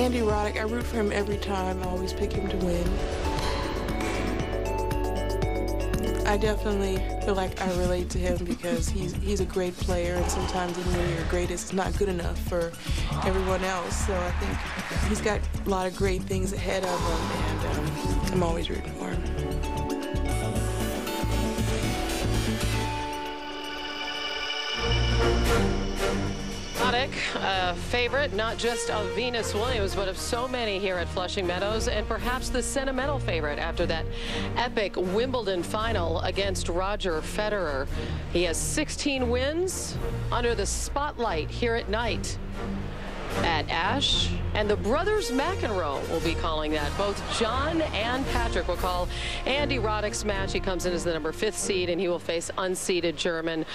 Andy Roddick, I root for him every time. I always pick him to win. I definitely feel like I relate to him because he's a great player, and sometimes even when you're greatest, it's not good enough for everyone else. So I think he's got a lot of great things ahead of him, and I'm always rooting for him. A favorite not just of Venus Williams, but of so many here at Flushing Meadows, and perhaps the sentimental favorite after that epic Wimbledon final against Roger Federer. He has 16 wins under the spotlight here at night at Ashe, and the brothers McEnroe will be calling that. Both John and Patrick will call Andy Roddick's match. He comes in as the number 5th seed, and he will face unseeded German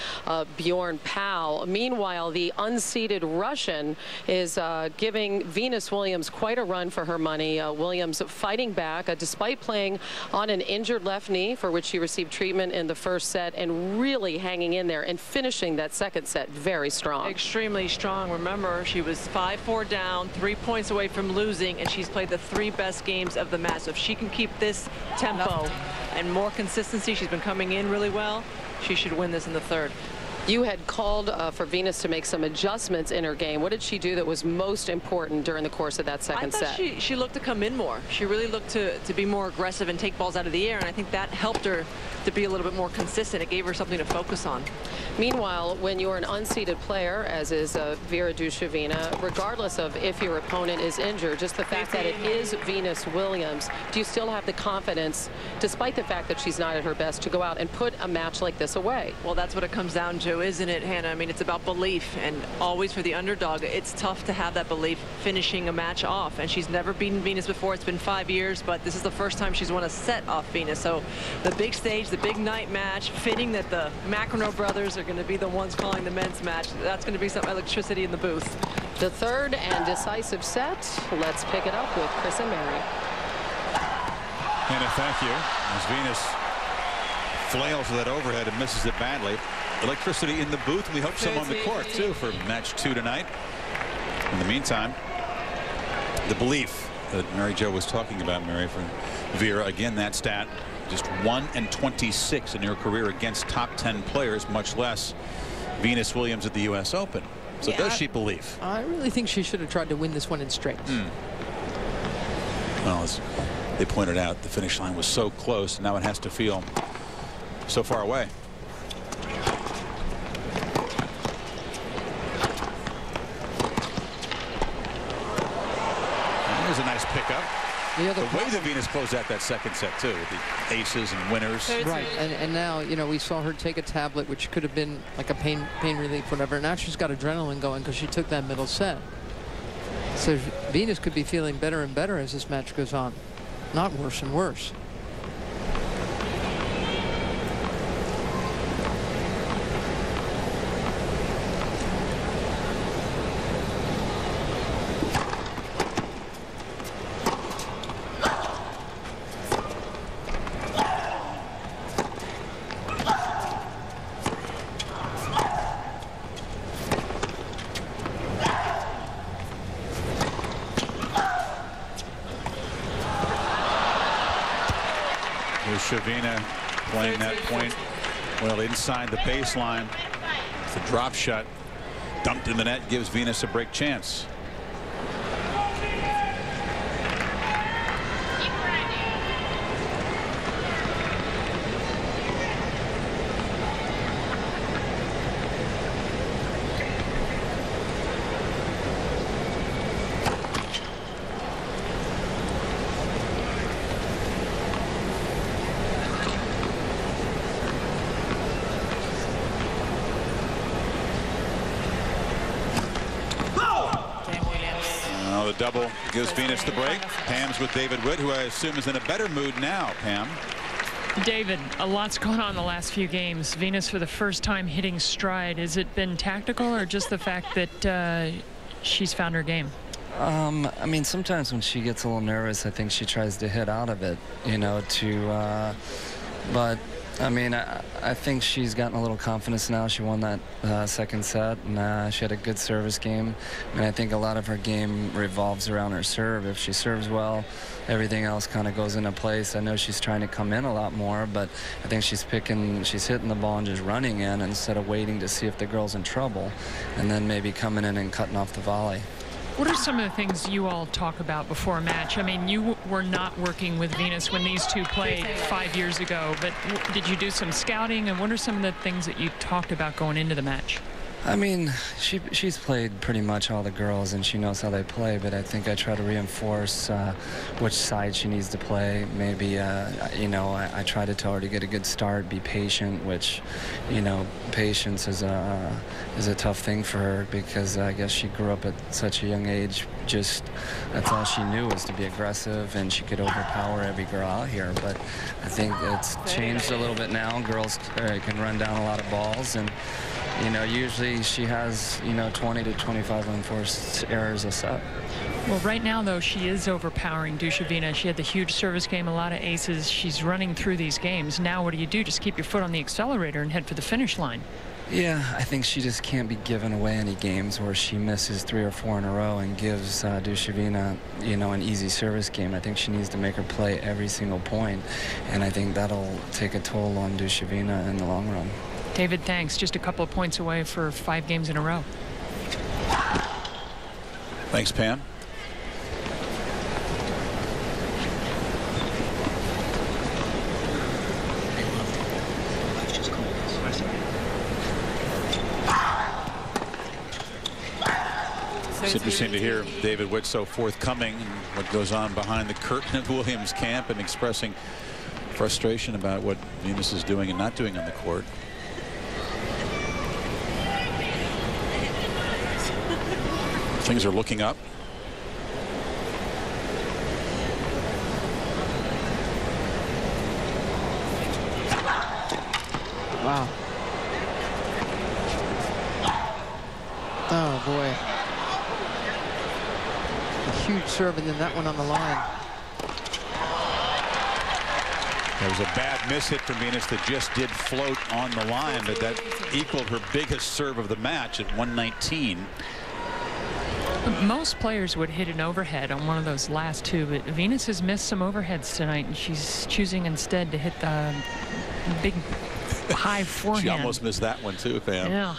Bjorn Pau. Meanwhile, the unseeded Russian is giving Venus Williams quite a run for her money. Williams fighting back despite playing on an injured left knee, for which she received treatment in the first set, and really hanging in there and finishing that second set very strong. Extremely strong. Remember, she was 5-4 down, 3 points away from losing, and she's played the 3 best games of the match. So if she can keep this tempo and more consistency, she's been coming in really well, she should win this in the third. You had called for Venus to make some adjustments in her game. What did she do that was most important during the course of that second set? She looked to come in more. She really looked to be more aggressive and take balls out of the air, and I think that helped her to be a little bit more consistent. It gave her something to focus on. Meanwhile, when you're an unseeded player, as is Vera Dushevina, regardless of if your opponent is injured, just the fact that it is Venus Williams, do you still have the confidence, despite the fact that she's not at her best, to go out and put a match like this away? Well, that's what it comes down to, isn't it, Hannah? I mean, it's about belief, and always for the underdog, it's tough to have that belief finishing a match off, and she's never beaten Venus before. It's been 5 years, but this is the first time she's won a set off Venus. So the big stage, the big night match, fitting that the McEnroe brothers are going to be the ones calling the men's match. That's going to be some electricity in the booth. The third and decisive set. Let's pick it up with Chris and Mary. Hannah, thank you. As Venus flails to that overhead and misses it badly. Electricity in the booth, and we hope some on the court too for match 2 tonight. In the meantime, the belief that Mary Jo was talking about, Mary, for Vera, again, that stat, just 1-26 in her career against top 10 players, much less Venus Williams at the U.S. Open. So does she believe? I really think she should have tried to win this one in straight. Well, as they pointed out, the finish line was so close, now it has to feel so far away. There's a nice pickup. The way that Venus closed out that second set too, with the aces and winners. Right, and now, you know, we saw her take a tablet, which could have been like a pain relief, whatever. Now she's got adrenaline going because she took that middle set. So Venus could be feeling better and better as this match goes on, not worse and worse. Shavina playing that point well inside the baseline. The drop shot dumped in the net gives Venus a break chance. Double gives Venus the break. Pam's with David Wood, who I assume is in a better mood now. Pam. David, a lot's going on the last few games. Venus for the first time hitting stride. Has it been tactical or just the fact that she's found her game? I mean, sometimes when she gets a little nervous, I think she tries to hit out of it, you know, but I mean, I think she's gotten a little confidence now. She won that second set, and she had a good service game. And I think a lot of her game revolves around her serve. If she serves well, everything else kind of goes into place. I know she's trying to come in a lot more, but I think she's hitting the ball and just running in instead of waiting to see if the girl's in trouble, and then maybe coming in and cutting off the volley. What are some of the things you all talk about before a match? I mean, you were not working with Venus when these two played 5 years ago, but did you do some scouting, and what are some of the things that you talked about going into the match? I mean, she's played pretty much all the girls, and she knows how they play, but I think I try to reinforce which side she needs to play. Maybe, you know, I try to tell her to get a good start, be patient, which, you know, patience is a tough thing for her because I guess she grew up at such a young age. Just that's all she knew was to be aggressive, and she could overpower every girl out here. But I think it's changed a little bit now. Girls can run down a lot of balls, and you know, usually she has, you know, 20 to 25 unforced errors a set. Well, right now, though, she is overpowering Dushevina. She had the huge service game, a lot of aces. She's running through these games. Now what do? Just keep your foot on the accelerator and head for the finish line. Yeah, I think she just can't be giving away any games where she misses 3 or 4 in a row and gives Dushevina, you know, an easy service game. I think she needs to make her play every single point, and I think that'll take a toll on Dushevina in the long run. David, thanks. Just a couple of points away for 5 games in a row. Thanks, Pam. It's interesting to hear David Witt so forthcoming and what goes on behind the curtain at Williams camp and expressing frustration about what Venus is doing and not doing on the court. Things are looking up. Wow. Oh, boy. A huge serve, and then that one on the line. There was a bad miss hit from Venus that just did float on the line, but that equaled her biggest serve of the match at 119. Most players would hit an overhead on one of those last two, but Venus has missed some overheads tonight, and she's choosing instead to hit the big high forehand. She almost missed that one too, Pam. Yeah.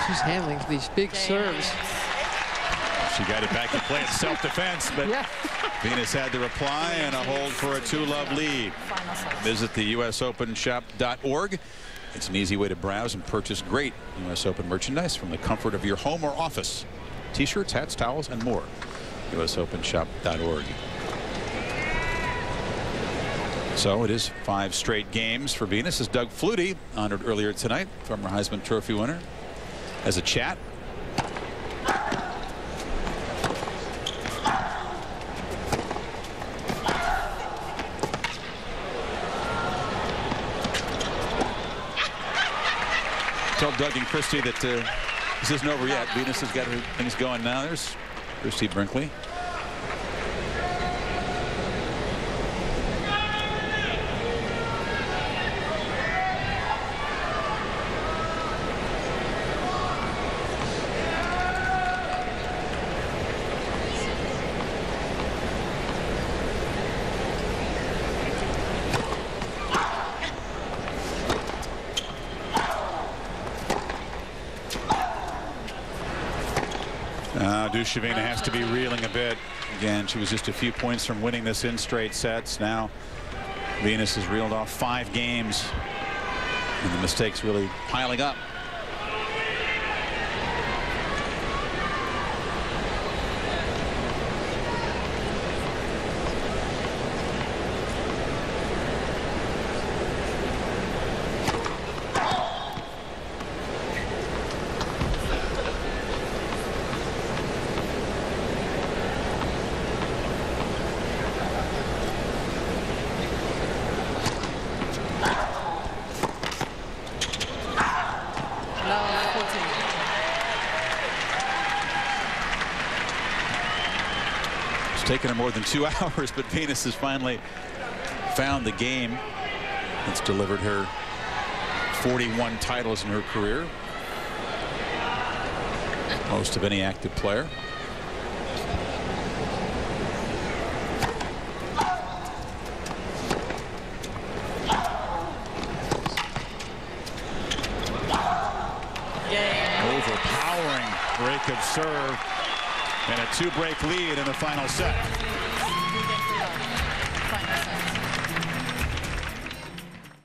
She's handling these big serves. She got it back in play in self-defense, but yeah. Venus had the reply and a hold for a 2-love lead. Visit the USOpenShop.org. It's an easy way to browse and purchase great US Open merchandise from the comfort of your home or office. T-shirts, hats, towels, and more. USOpenShop.org. So it is 5 straight games for Venus, as Doug Flutie, honored earlier tonight, former Heisman Trophy winner, as a chat. Tell Doug and Christy that this isn't over yet. Venus has got her things going now. There's Christy Brinkley. Dushevina has to be reeling a bit. Again, she was just a few points from winning this in straight sets. Now Venus has reeled off 5 games, and the mistakes really piling up. taken her more than 2 hours, but Venus has finally found the game that's delivered her 41 titles in her career, most of any active player. Overpowering break of serve and a 2-break lead in the final set.